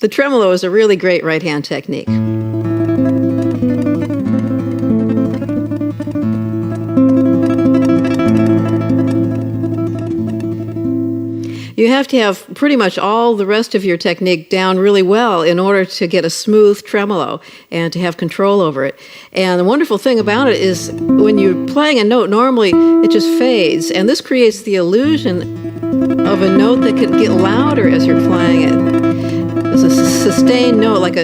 The tremolo is a really great right-hand technique. You have to have pretty much all the rest of your technique down really well in order to get a smooth tremolo and to have control over it. And the wonderful thing about it is when you're playing a note, normally it just fades, and this creates the illusion of a note that can get louder as you're playing it. It's a sustained note, like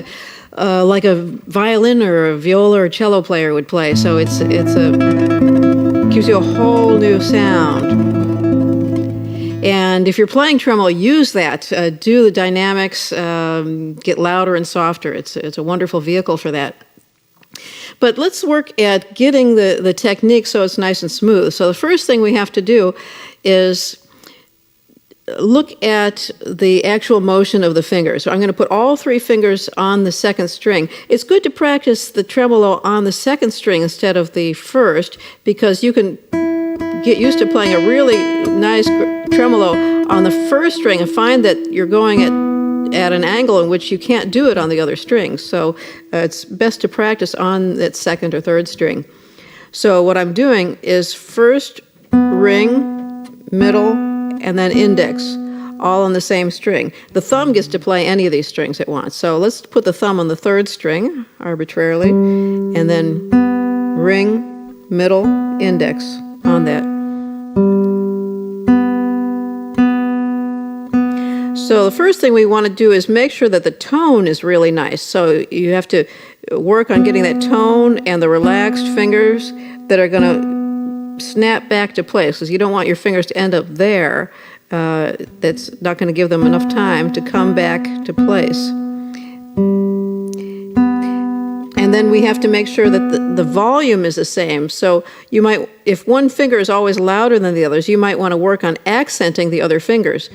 a violin or a viola or cello player would play. So it gives you a whole new sound. And if you're playing tremolo, use that. Do the dynamics, get louder and softer. It's a wonderful vehicle for that. But let's work at getting the technique so it's nice and smooth. So the first thing we have to do is look at the actual motion of the fingers. So I'm going to put all 3 fingers on the second string. It's good to practice the tremolo on the second string instead of the first, because you can get used to playing a really nice tremolo on the first string and find that you're going at an angle in which you can't do it on the other strings. So it's best to practice on that second or third string. So what I'm doing is first ring, middle, and then index, all on the same string. The thumb gets to play any of these strings it wants. So let's put the thumb on the third string, arbitrarily, and then ring, middle, index on that. So the first thing we want to do is make sure that the tone is really nice. So you have to work on getting that tone and the relaxed fingers that are going to snap back to place, because you don't want your fingers to end up there. That's not going to give them enough time to come back to place. And then we have to make sure that the volume is the same. So you might, if one finger is always louder than the others, you might want to work on accenting the other fingers.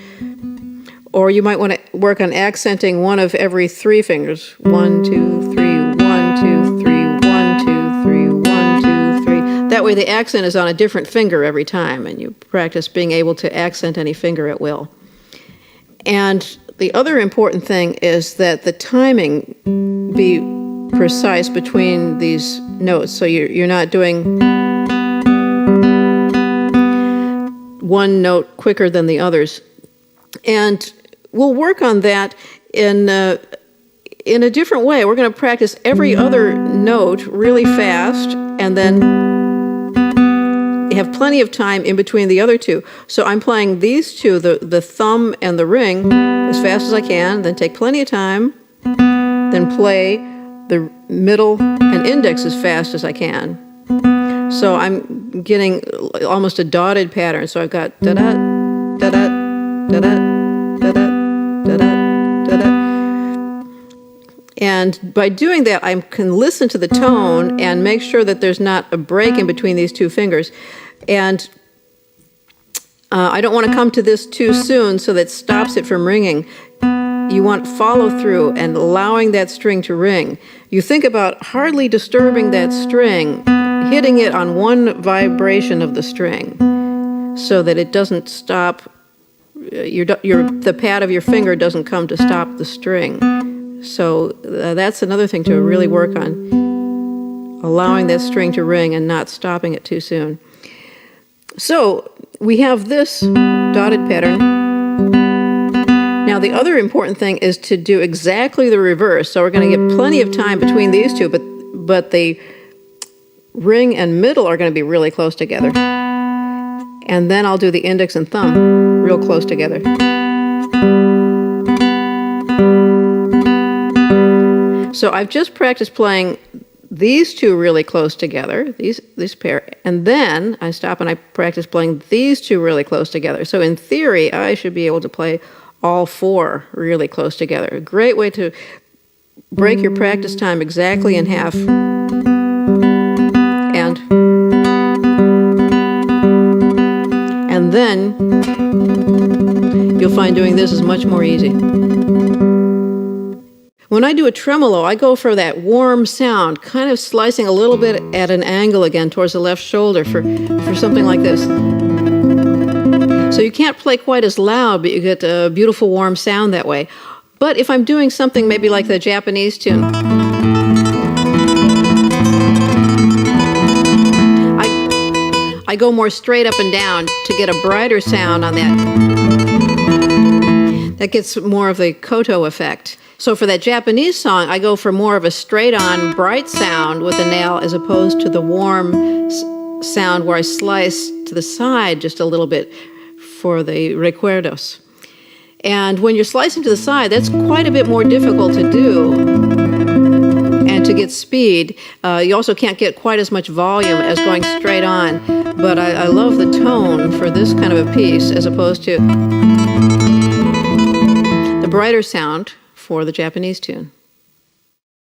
Or you might want to work on accenting one of every 3 fingers. 1, 2, 3, 1, 2, 3, 1, 2, 3, 1, 2, 3. That way the accent is on a different finger every time, and you practice being able to accent any finger at will. And the other important thing is that the timing be precise between these notes. So you're not doing one note quicker than the others. And we'll work on that in a different way. We're going to practice every other note really fast and then have plenty of time in between the other two. So I'm playing these two, the thumb and the ring, as fast as I can, then take plenty of time, then play the middle and index as fast as I can. So I'm getting almost a dotted pattern. So I've got da-da, da-da, da-da, da-da, da-da, da-da. And by doing that, I can listen to the tone and make sure that there's not a break in between these two fingers. And I don't want to come to this too soon so that stops it from ringing. You want follow through and allowing that string to ring. You think about hardly disturbing that string, hitting it on one vibration of the string so that it doesn't stop. The pad of your finger doesn't come to stop the string. So that's another thing to really work on, allowing that string to ring and not stopping it too soon. So we have this dotted pattern. Now the other important thing is to do exactly the reverse. So we're going to get plenty of time between these two, but the ring and middle are going to be really close together. And then I'll do the index and thumb real close together. So I've just practiced playing these two really close together, this pair, and then I stop and I practice playing these two really close together. So in theory, I should be able to play all four really close together. A great way to break your practice time exactly in half. And then you'll find doing this is much more easy. When I do a tremolo, I go for that warm sound, kind of slicing a little bit at an angle again towards the left shoulder for something like this. So you can't play quite as loud, but you get a beautiful warm sound that way. But if I'm doing something maybe like the Japanese tune, I go more straight up and down to get a brighter sound on that. That gets more of the koto effect. So for that Japanese song, I go for more of a straight-on, bright sound with a nail as opposed to the warm sound where I slice to the side just a little bit for the recuerdos. And when you're slicing to the side, that's quite a bit more difficult to do and to get speed. You also can't get quite as much volume as going straight on. But I love the tone for this kind of a piece as opposed to the brighter sound for the Japanese tune.